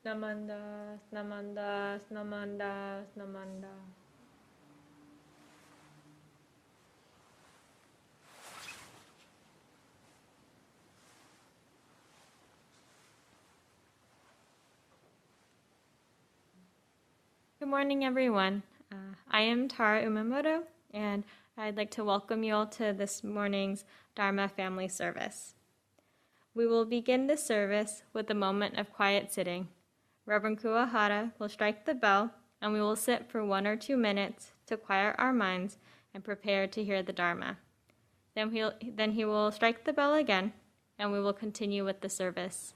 Namandas, namandas, namandas, namandas. Good morning, everyone. I am Tara Umamoto, and I'd like to welcome you all to this morning's Dharma family service. We will begin this service with a moment of quiet sitting. Reverend Kuwahara will strike the bell, and we will sit for 1 or 2 minutes to quiet our minds and prepare to hear the Dharma. Then he will strike the bell again, and we will continue with the service.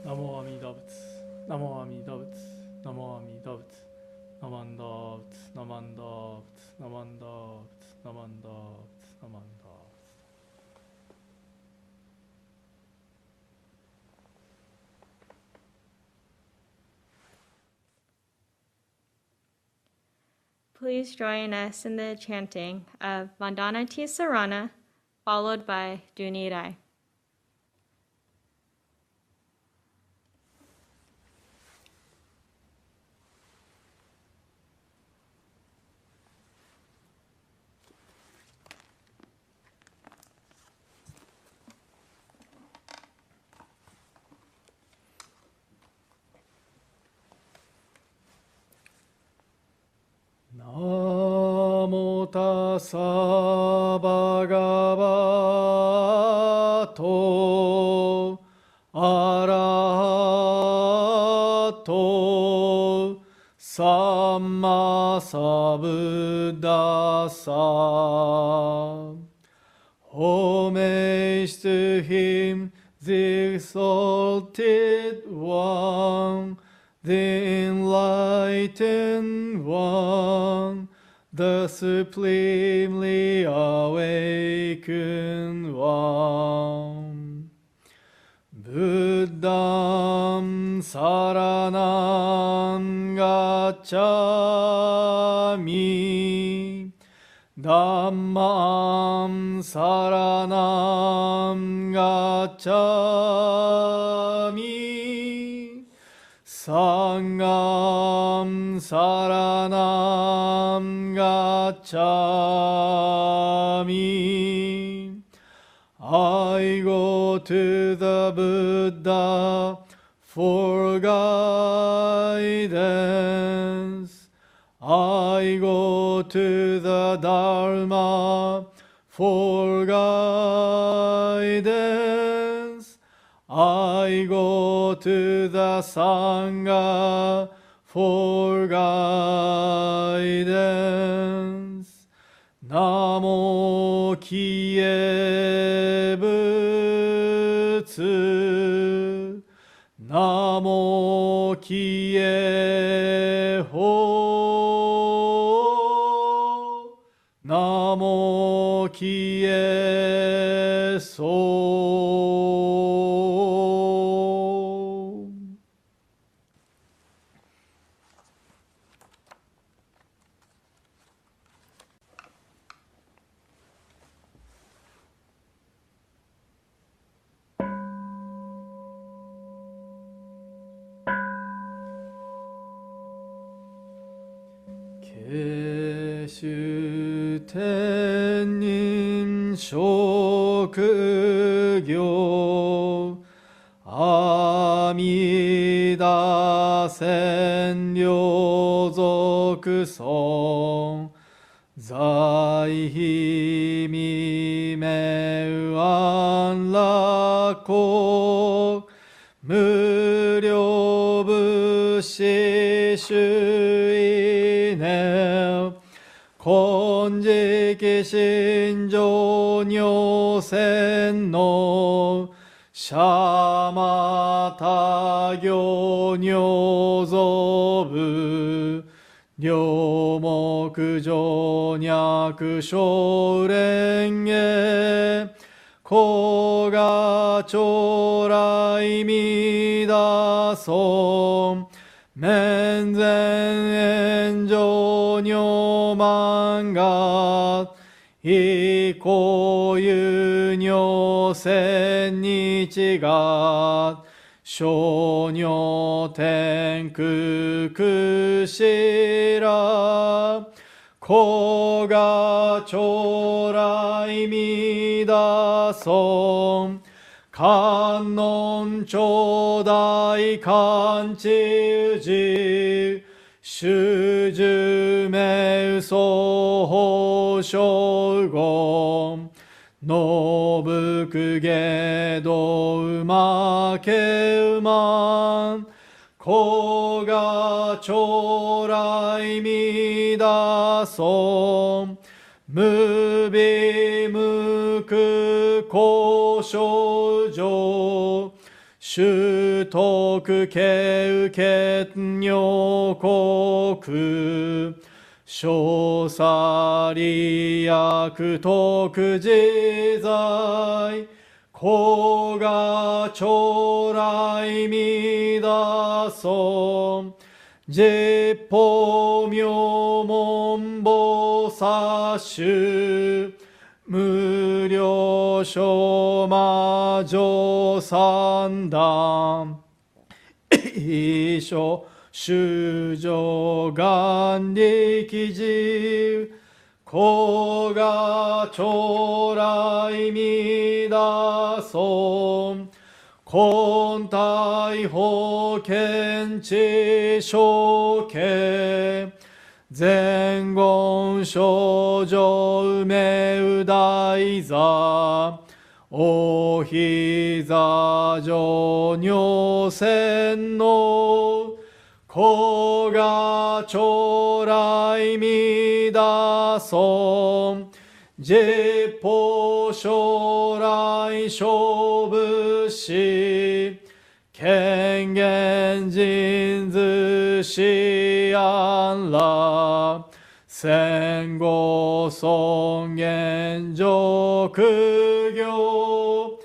Namo Amida Butsu, Namo Amida Butsu, Namo Amida Butsu, Namanda Butsu, Namanda Butsu, Namanda Butsu, Namanda Butsu, Namanda Butsu. Please join us in the chanting of Vandana Tisarana, followed by Dunirai. Namo tassa bhagavato arahato samma sambuddhassa. Homage to him, the exalted one, the enlightened one, the supremely awakened one. Buddham saranam gacchami, Dhammam saranam gacchami, Sangham saranam gacchami. I go to the Buddha for guidance. I go to the Dharma for guidance. I go to the Sangha for guidance. Namo Kiye Butsu. Namo Kiye Ho. 消えそう。慶州天人職業阿弥陀千両族尊在非未明安楽国無量物資主意念金色心情如線のシャマタ行如造部両目上脈小蓮華古賀将来弥陀尊面前炎上如満月以降有如千日月小如天空くしら古賀将来弥陀尊観音頂戴観知宇治主寿命相法称言のぶくげど馬け馬古賀将来弥陀尊無微無垢交渉上修徳慶結女国小さり役徳自在古賀将来弥陀尊十方妙門菩薩衆無量小魔女三段一所修上願力寺古賀将来弥陀尊根体法見知正形前言少女梅雨大座お膝上如線の古賀将来弥陀尊十方将来勝負師権限人図師安ら戦後尊厳上苦行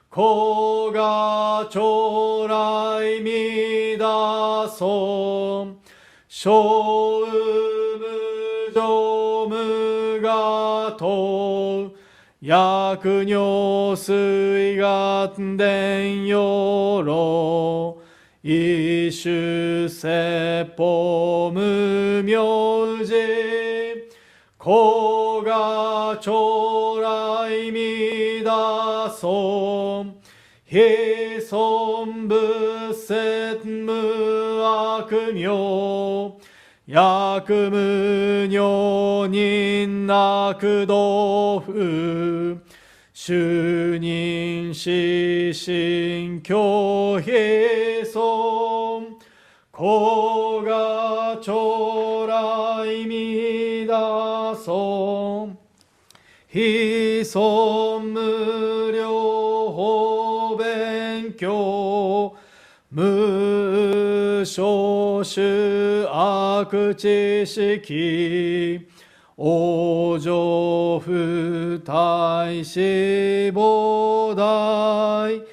古賀将来弥陀尊小無常無我と薬尿水月伝養老一種説法無明寺古賀将来弥陀尊非尊仏説無悪名薬無尿人悪道夫主任死心教悲尊古賀将来弥陀尊非尊無量法勉強無少種悪知識往生不退死菩提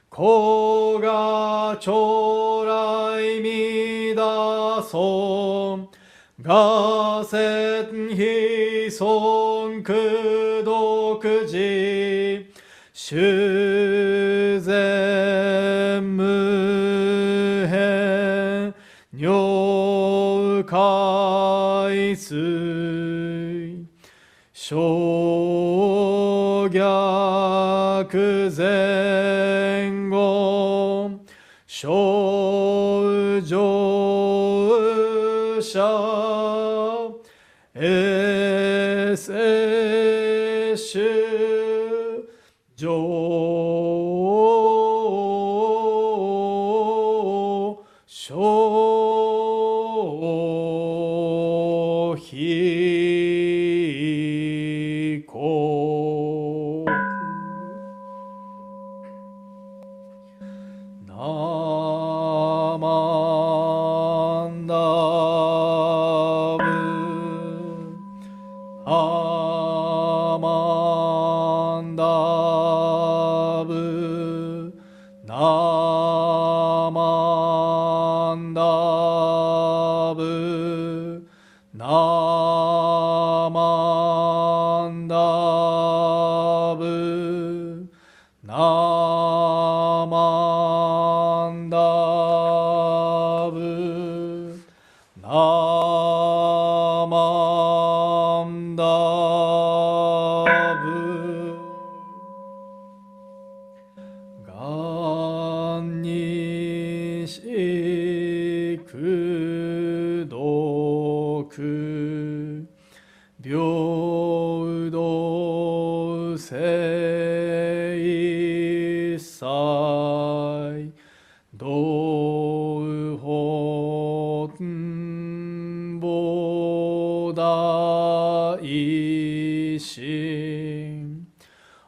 古が将来みだそがせん非尊苦毒寺修善無変如海水小逆前後小乗者エセ主上小非国ナマンダブアマンダブナマンダブナマンダブナマンダブナマンダブがんにしくどく平等性一切道法菩提心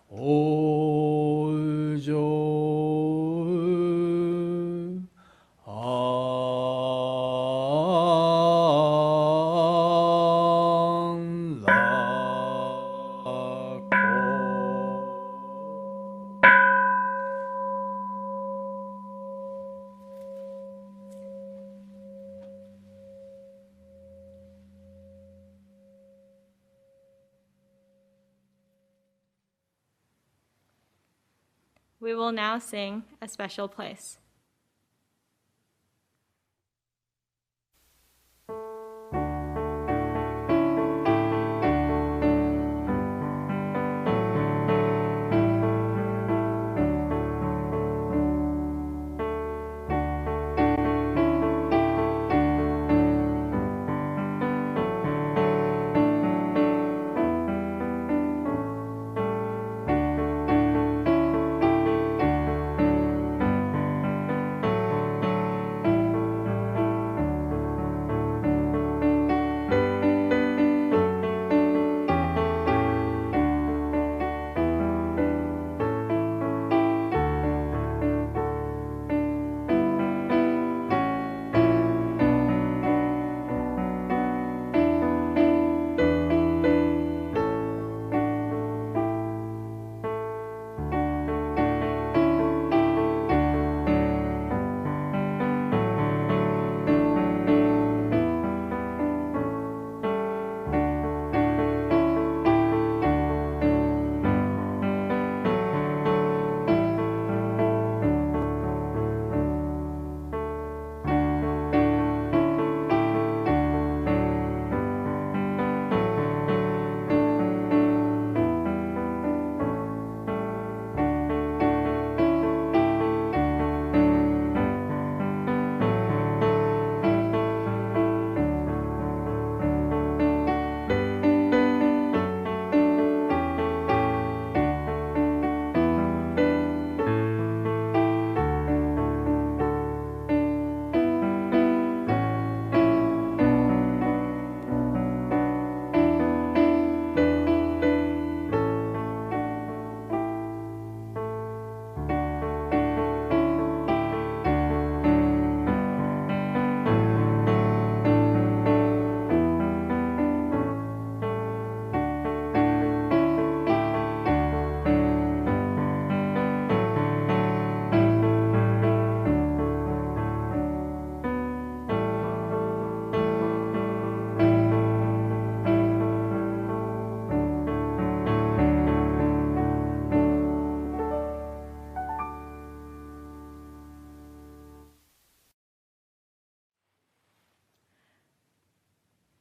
往生安楽 We will now sing A Special Place.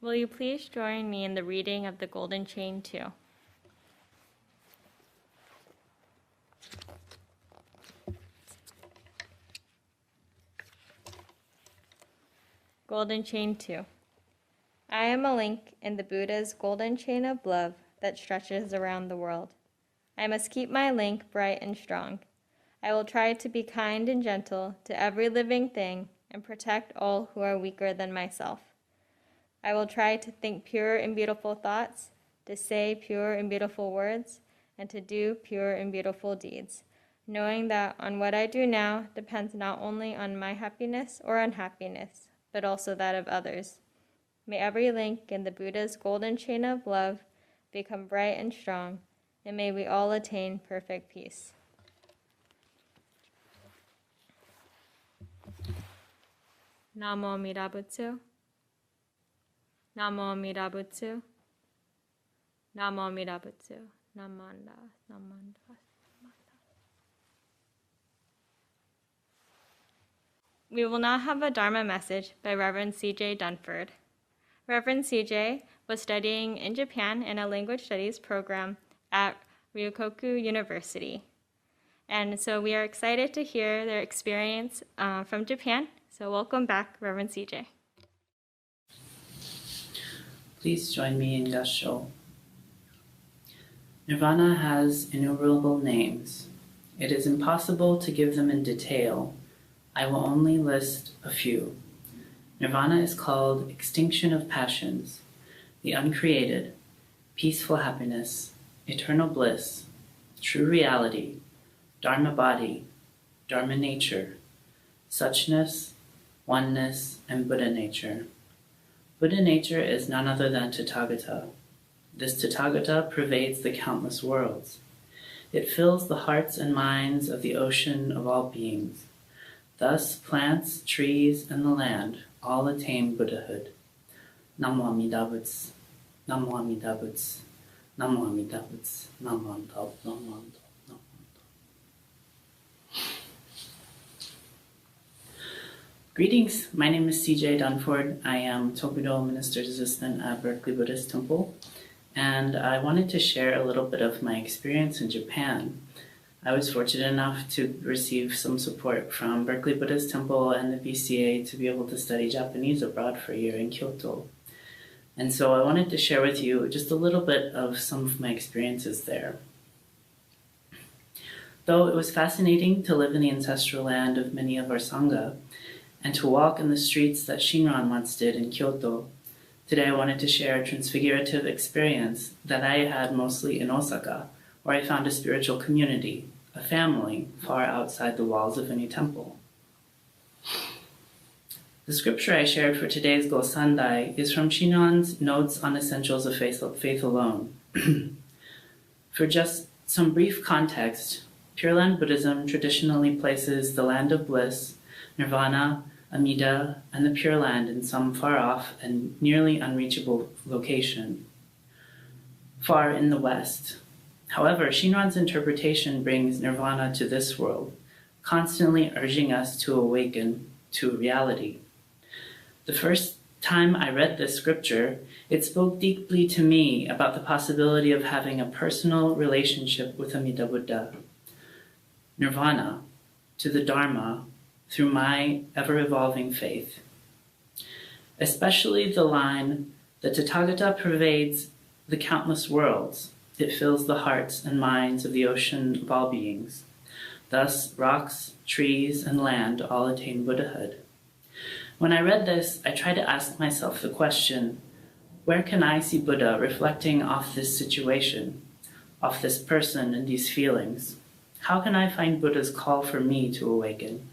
Will you please join me in the reading of the Golden Chain 2? Golden Chain 2. I am a link in the Buddha's golden chain of love that stretches around the world. I must keep my link bright and strong. I will try to be kind and gentle to every living thing and protect all who are weaker than myself. I will try to think pure and beautiful thoughts, to say pure and beautiful words, and to do pure and beautiful deeds, knowing that on what I do now depends not only on my happiness or unhappiness, but also that of others. May every link in the Buddha's golden chain of love become bright and strong, and may we all attain perfect peace. Namo Amida Butsu. Namo Amida Butsu. Namo Amida Butsu. Namanda, Namanda. We will now have a Dharma message by Reverend C.J. Dunford. Reverend C.J. was studying in Japan in a language studies program at Ryukoku University. And so we are excited to hear their experience from Japan. So welcome back, Reverend C.J. Please join me in Gassho. Nirvana has innumerable names. It is impossible to give them in detail. I will only list a few. Nirvana is called extinction of passions, the uncreated, peaceful happiness, eternal bliss, true reality, Dharma body, Dharma nature, suchness, oneness, and Buddha nature. Buddha nature is none other than Tathagata. This Tathagata pervades the countless worlds. It fills the hearts and minds of the ocean of all beings. Thus, plants, trees, and the land all attain Buddhahood. Namo Amida Butsu, Namo Amida Butsu, Namo Amida Butsu, Namo Amida Butsu, Namo Amida Butsu. Greetings, my name is C.J. Dunford. I am Tokudo Minister's Assistant at Berkeley Buddhist Temple, and I wanted to share a little bit of my experience in Japan. I was fortunate enough to receive some support from Berkeley Buddhist Temple and the BCA to be able to study Japanese abroad for a year in Kyoto. And so I wanted to share with you just a little bit of some of my experiences there. Though it was fascinating to live in the ancestral land of many of our Sangha and to walk in the streets that Shinran once did in Kyoto, today I wanted to share a transfigurative experience that I had mostly in Osaka, where I found a spiritual community, a family, far outside the walls of any temple. The scripture I shared for today's Gosandai is from Shinran's Notes on Essentials of Faith Alone. For just some brief context, Pure Land Buddhism traditionally places the land of bliss, nirvana, Amida, and the Pure Land in some far-off and nearly unreachable location, far in the west. However, Shinran's interpretation brings nirvana to this world, constantly urging us to awaken to reality. The first time I read this scripture, it spoke deeply to me about the possibility of having a personal relationship with Amida Buddha, nirvana, to the Dharma, through my ever-evolving faith. Especially the line, the Tathagata pervades the countless worlds. It fills the hearts and minds of the ocean of all beings. Thus, rocks, trees, and land all attain Buddhahood. When I read this, I tried to ask myself the question, where can I see Buddha reflecting off this situation, off this person and these feelings? How can I find Buddha's call for me to awaken?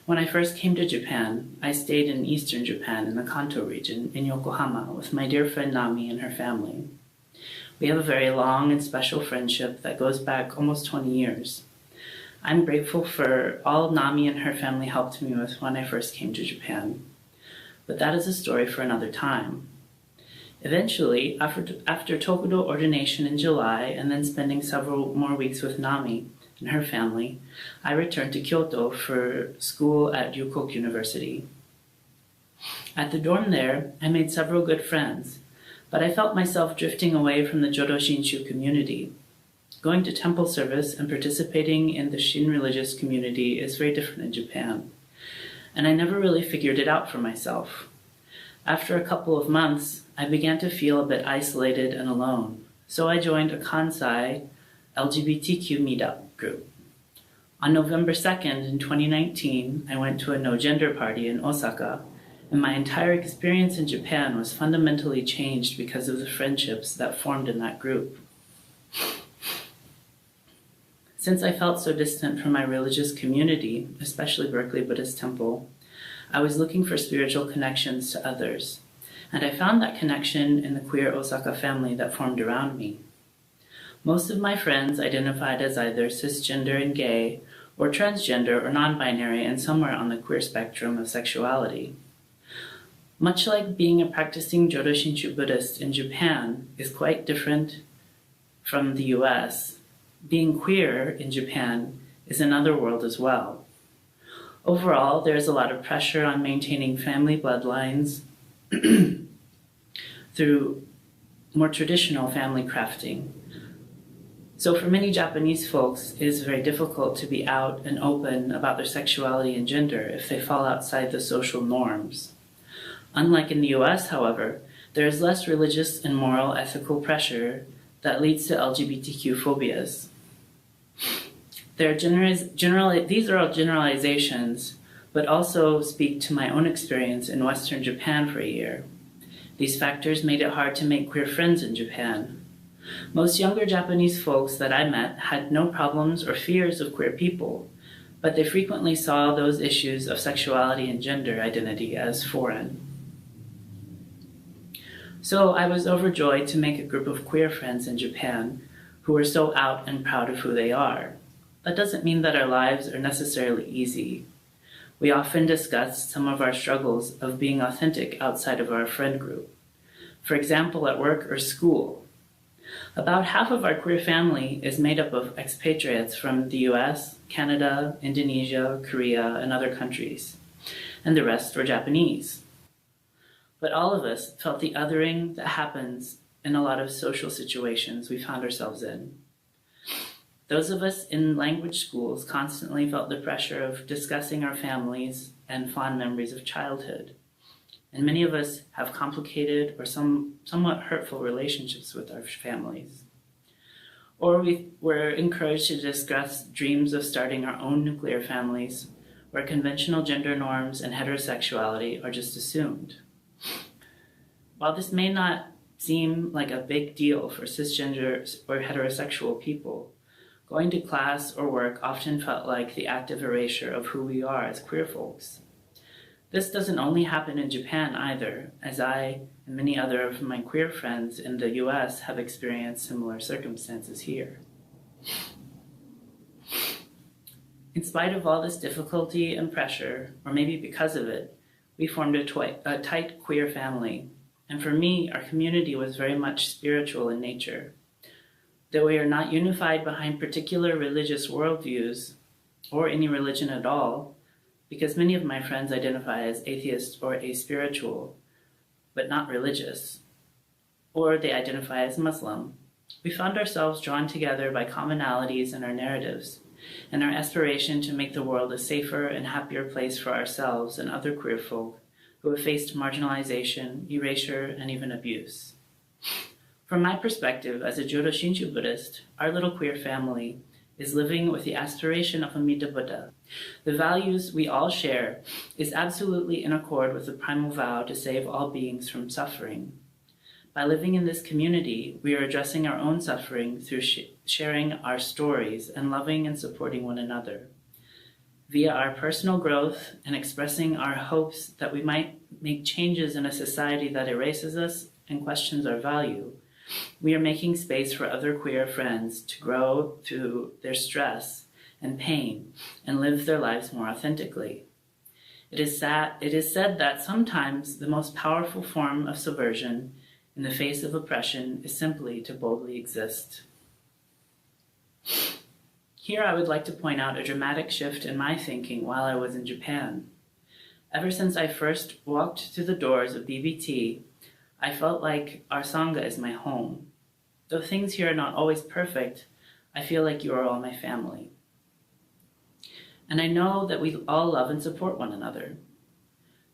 When I first came to Japan, I stayed in eastern Japan in the Kanto region in Yokohama with my dear friend Nami and her family. We have a very long and special friendship that goes back almost 20 years. I'm grateful for all Nami and her family helped me with when I first came to Japan. But that is a story for another time. Eventually, after Tokudo ordination in July and then spending several more weeks with Nami and her family, I returned to Kyoto for school at Ryukoku University. At the dorm there, I made several good friends, but I felt myself drifting away from the Jodo Shinshu community. Going to temple service and participating in the Shin religious community is very different in Japan, and I never really figured it out for myself. After a couple of months, I began to feel a bit isolated and alone, so I joined a Kansai LGBTQ meetup group. On November 2nd in 2019, I went to a no-gender party in Osaka, and my entire experience in Japan was fundamentally changed because of the friendships that formed in that group. Since I felt so distant from my religious community, especially Berkeley Buddhist Temple, I was looking for spiritual connections to others, and I found that connection in the queer Osaka family that formed around me. Most of my friends identified as either cisgender and gay, or transgender or non-binary and somewhere on the queer spectrum of sexuality. Much like being a practicing Jodo Shinshu Buddhist in Japan is quite different from the US, being queer in Japan is another world as well. Overall, there's a lot of pressure on maintaining family bloodlines through more traditional family crafting. So for many Japanese folks, it is very difficult to be out and open about their sexuality and gender if they fall outside the social norms. Unlike in the US, however, there is less religious and moral ethical pressure that leads to LGBTQ phobias. These are all generalizations, but also speak to my own experience in Western Japan for a year. These factors made it hard to make queer friends in Japan. Most younger Japanese folks that I met had no problems or fears of queer people, but they frequently saw those issues of sexuality and gender identity as foreign. So I was overjoyed to make a group of queer friends in Japan who are so out and proud of who they are. That doesn't mean that our lives are necessarily easy. We often discuss some of our struggles of being authentic outside of our friend group. For example, at work or school. About half of our queer family is made up of expatriates from the US, Canada, Indonesia, Korea, and other countries, and the rest were Japanese. But all of us felt the othering that happens in a lot of social situations we found ourselves in. Those of us in language schools constantly felt the pressure of discussing our families and fond memories of childhood. And many of us have complicated or somewhat hurtful relationships with our families. Or we were encouraged to discuss dreams of starting our own nuclear families, where conventional gender norms and heterosexuality are just assumed. While this may not seem like a big deal for cisgender or heterosexual people, going to class or work often felt like the active erasure of who we are as queer folks. This doesn't only happen in Japan either, as I and many other of my queer friends in the US have experienced similar circumstances here. In spite of all this difficulty and pressure, or maybe because of it, we formed a tight queer family, and for me, our community was very much spiritual in nature. Though we are not unified behind particular religious worldviews, or any religion at all, because many of my friends identify as atheist or aspiritual, but not religious, or they identify as Muslim, we found ourselves drawn together by commonalities in our narratives, and our aspiration to make the world a safer and happier place for ourselves and other queer folk who have faced marginalization, erasure, and even abuse. From my perspective as a Jodo Shinshu Buddhist, our little queer family is living with the aspiration of Amida Buddha. The values we all share is absolutely in accord with the primal vow to save all beings from suffering. By living in this community, we are addressing our own suffering through sharing our stories and loving and supporting one another. Via our personal growth and expressing our hopes that we might make changes in a society that erases us and questions our value, we are making space for other queer friends to grow through their stress and pain and live their lives more authentically. It is said that sometimes the most powerful form of subversion in the face of oppression is simply to boldly exist. Here I would like to point out a dramatic shift in my thinking while I was in Japan. Ever since I first walked through the doors of BBT, I felt like our Sangha is my home. Though things here are not always perfect, I feel like you are all my family. And I know that we all love and support one another.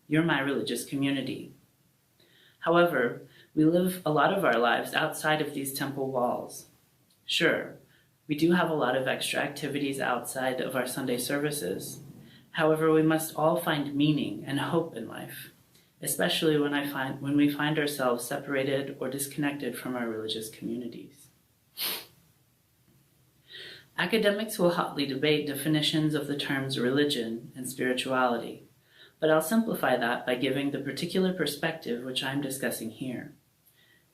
You're my religious community. However, we live a lot of our lives outside of these temple walls. Sure, we do have a lot of extra activities outside of our Sunday services. However, we must all find meaning and hope in life, especially when we find ourselves separated or disconnected from our religious communities. Academics will hotly debate definitions of the terms religion and spirituality, but I'll simplify that by giving the particular perspective which I'm discussing here.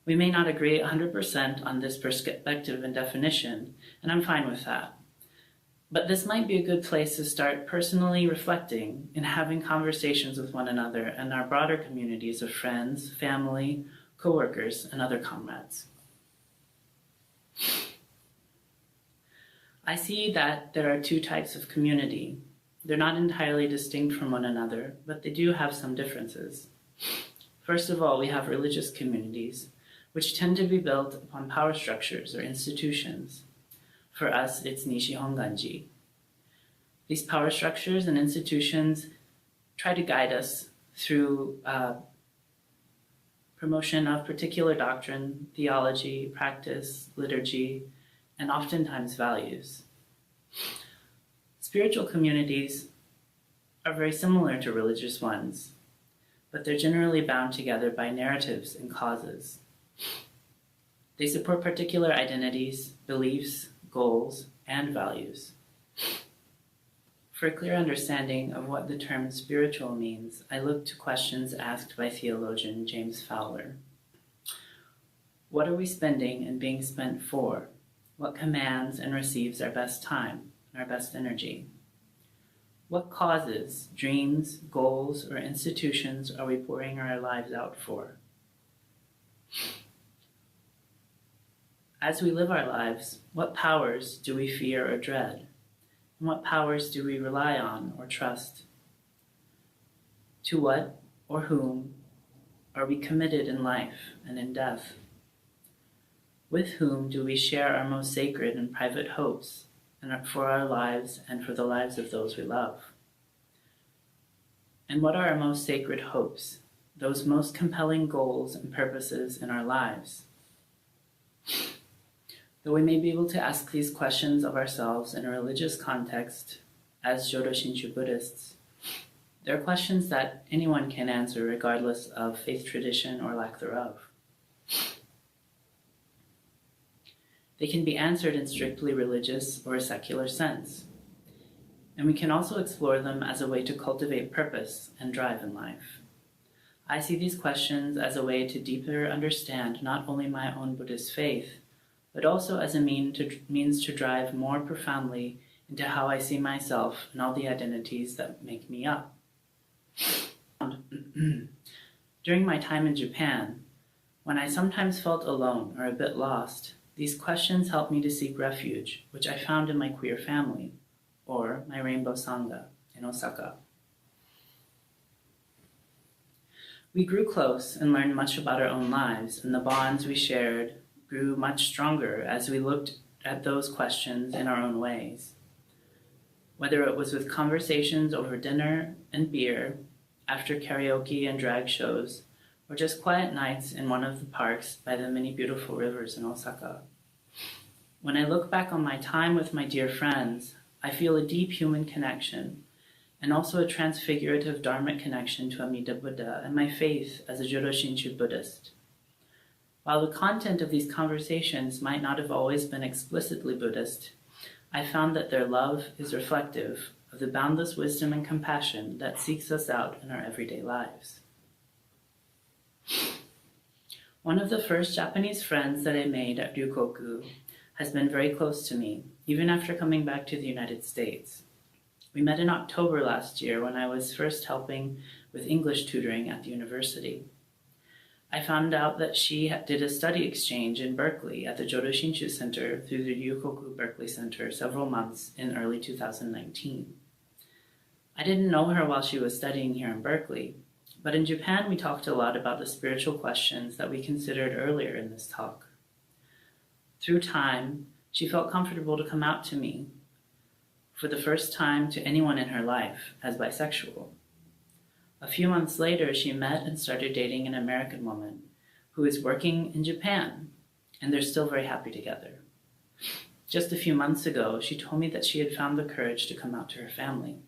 We may not agree 100% on this perspective and definition, and I'm fine with that. But this might be a good place to start personally reflecting and having conversations with one another and our broader communities of friends, family, coworkers, and other comrades. I see that there are two types of community. They're not entirely distinct from one another, but they do have some differences. First of all, we have religious communities, which tend to be built upon power structures or institutions. For us, it's Nishi Honganji. These power structures and institutions try to guide us through promotion of particular doctrine, theology, practice, liturgy, and oftentimes values. Spiritual communities are very similar to religious ones, but they're generally bound together by narratives and causes. They support particular identities, beliefs, goals, and values. For a clear understanding of what the term spiritual means, I look to questions asked by theologian James Fowler. What are we spending and being spent for? What commands and receives our best time, our best energy? What causes, dreams, goals, or institutions are we pouring our lives out for? As we live our lives, what powers do we fear or dread? And what powers do we rely on or trust? To what or whom are we committed in life and in death? With whom do we share our most sacred and private hopes and for our lives and for the lives of those we love? And what are our most sacred hopes, those most compelling goals and purposes in our lives? Though we may be able to ask these questions of ourselves in a religious context as Jodo Shinshu Buddhists, they're questions that anyone can answer regardless of faith tradition or lack thereof. They can be answered in strictly religious or a secular sense, and we can also explore them as a way to cultivate purpose and drive in life. I see these questions as a way to deeper understand not only my own Buddhist faith, but also as a means to drive more profoundly into how I see myself and all the identities that make me up. During my time in Japan, when I sometimes felt alone or a bit lost, these questions helped me to seek refuge, which I found in my queer family, or my Rainbow Sangha in Osaka. We grew close and learned much about our own lives, and the bonds we shared grew much stronger as we looked at those questions in our own ways. Whether it was with conversations over dinner and beer, after karaoke and drag shows, or just quiet nights in one of the parks by the many beautiful rivers in Osaka. When I look back on my time with my dear friends, I feel a deep human connection, and also a transfigurative Dharmic connection to Amida Buddha and my faith as a Jodo Shinshu Buddhist. While the content of these conversations might not have always been explicitly Buddhist, I found that their love is reflective of the boundless wisdom and compassion that seeks us out in our everyday lives. One of the first Japanese friends that I made at Ryukoku has been very close to me, even after coming back to the United States. We met in October last year when I was first helping with English tutoring at the university. I found out that she did a study exchange in Berkeley at the Jodo Shinshu Center through the Ryukoku Berkeley Center several months in early 2019. I didn't know her while she was studying here in Berkeley, but in Japan we talked a lot about the spiritual questions that we considered earlier in this talk. Through time, she felt comfortable to come out to me, for the first time to anyone in her life, as bisexual. A few months later, she met and started dating an American woman who is working in Japan, and they're still very happy together. Just a few months ago, she told me that she had found the courage to come out to her family.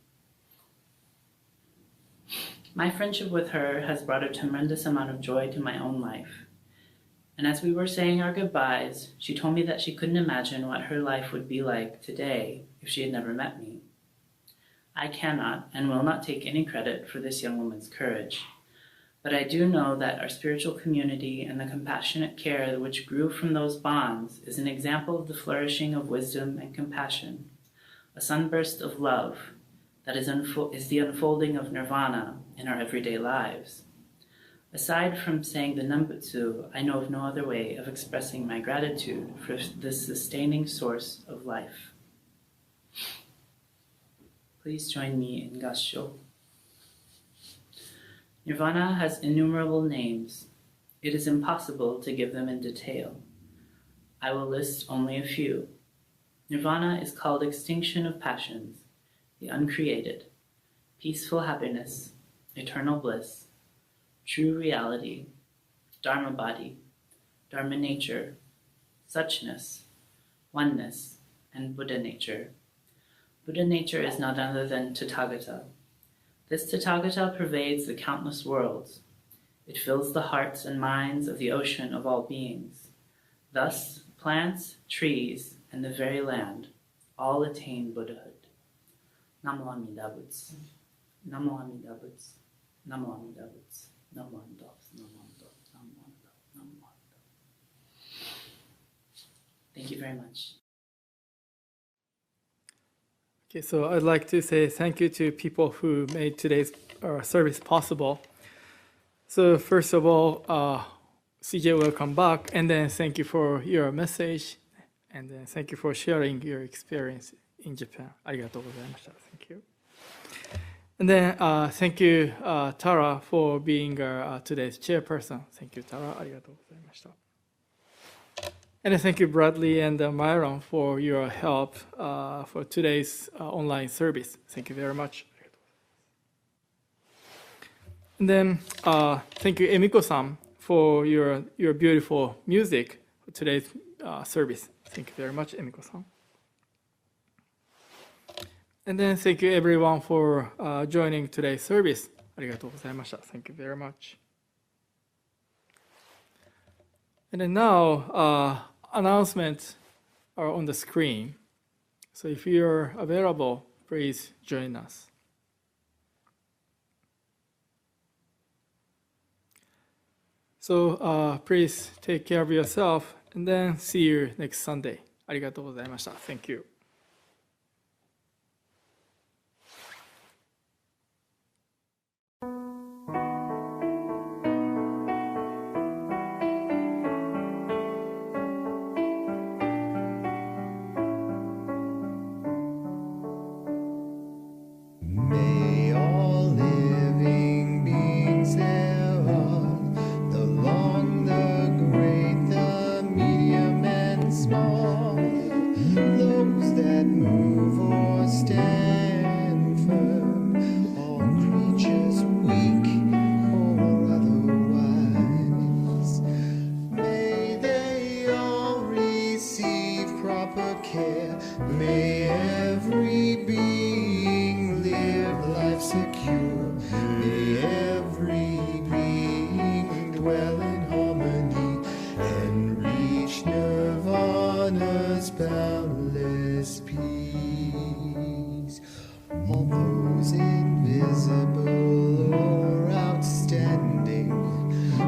My friendship with her has brought a tremendous amount of joy to my own life. And as we were saying our goodbyes, she told me that she couldn't imagine what her life would be like today if she had never met me. I cannot and will not take any credit for this young woman's courage, but I do know that our spiritual community and the compassionate care which grew from those bonds is an example of the flourishing of wisdom and compassion, a sunburst of love that is the unfolding of nirvana in our everyday lives. Aside from saying the Nambutsu, I know of no other way of expressing my gratitude for this sustaining source of life. Please join me in Gassho. Nirvana has innumerable names. It is impossible to give them in detail. I will list only a few. Nirvana is called extinction of passions, the uncreated, peaceful happiness, eternal bliss, true reality, Dharma body, Dharma nature, suchness, oneness, and Buddha nature. Buddha nature is none other than Tathagata. This Tathagata pervades the countless worlds. It fills the hearts and minds of the ocean of all beings. Thus, plants, trees, and the very land all attain Buddhahood. Namo Amida Butsu. Namo Amida Butsu. Namo Amida Butsu. Namo Amida Butsu. Namo Amida Butsu. Namo Amida Butsu. Namo Amida Butsu. Thank you very much. Okay, so I'd like to say thank you to people who made today's service possible. So first of all, CJ will come back, and then thank you for your message, and then thank you for sharing your experience in Japan. ありがとうございました. Thank you. And then thank you, Tara, for being today's chairperson. Thank you, Tara. ありがとうございました. And then thank you, Bradley and Myron, for your help for today's online service. Thank you very much. And then thank you, Emiko-san, for your beautiful music for today's service. Thank you very much, Emiko-san. And then thank you, everyone, for joining today's service. ありがとうございました. Thank you very much. And then now, announcements are on the screen. So if you're available, please join us. So please take care of yourself, and then see you next Sunday. ありがとうございました. Thank you. May all living beings thereof, the long, the great, the medium and small, those that move or stand firm, all creatures weak or otherwise, may they all receive proper care. May every being live life secure. May every being dwell in harmony and reach nirvana's boundless peace. All those invisible or outstanding,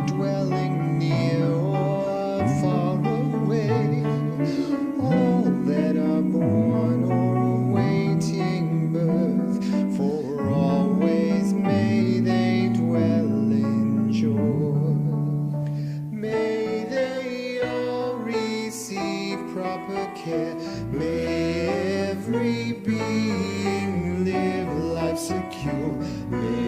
dwelling near or far away, all that are born or awaiting birth, for always may they dwell in joy. May they all receive proper care. May every being live life life secure. May